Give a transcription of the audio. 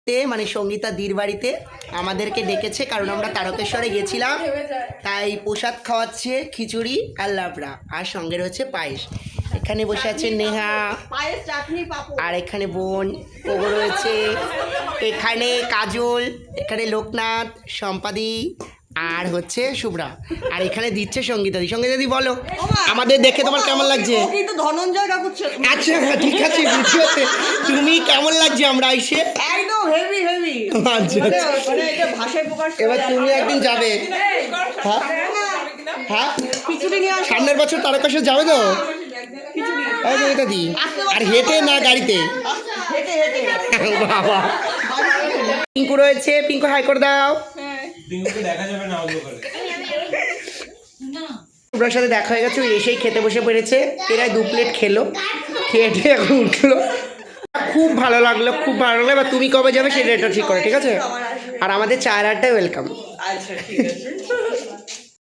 মানে সঙ্গীতা দির বাড়িতে আমাদেরকে ডেকেছে, কারণ আমরা তারকেশ্বরে গেছিলাম, তাই প্রসাদ খাওয়াচ্ছে খিচুড়ি আর লাবড়া, আর সঙ্গে রয়েছে পায়েস। এখানে বসে আছে নেহা, আর এখানে বোন ওগো রয়েছে, এখানে কাজল, এখানে লোকনাথ, সম্পাদি, আর হচ্ছে শুভ্রা, আর এখানে দিচ্ছে সঙ্গীতাদি। সঙ্গীতাদি বলো আমাদের দেখে তোমার কেমন লাগছে? আচ্ছা ঠিক আছে, বুঝতে তুমি কেমন লাগছে আমরা এসে? একদম হেভি হেভি। আচ্ছা মানে এটা ভাষায় প্রকাশ এবার তুমি একদিন যাবে। হ্যাঁ হ্যাঁ খিচুড়ি নিয়ে আসো। সামনের বছর তারকেশ্বর যাবে তো? দি আর হেঁটে না গাড়িতে? হেঁটে হেঁটে। বাবা পিঙ্কু রয়েছে, পিঙ্কু হাই করে দাও। পিঙ্কুকে দেখা যাবে না অন্ধকারে। শুভ্রার সাথে দেখা হয়ে গেছে, ওই এসেই খেতে বসে পড়েছে। এরাই 2 প্লেট খেলো, খেয়ে এখন উঠলো। খুব ভালো লাগলো, খুব ভালো লাগলো। এবার তুমি কবে যাবে সেটা এটা ঠিক করে, ঠিক আছে? আর আমাদের চায়ের আড্ডায় ওয়েলকাম। আচ্ছা ঠিক আছে।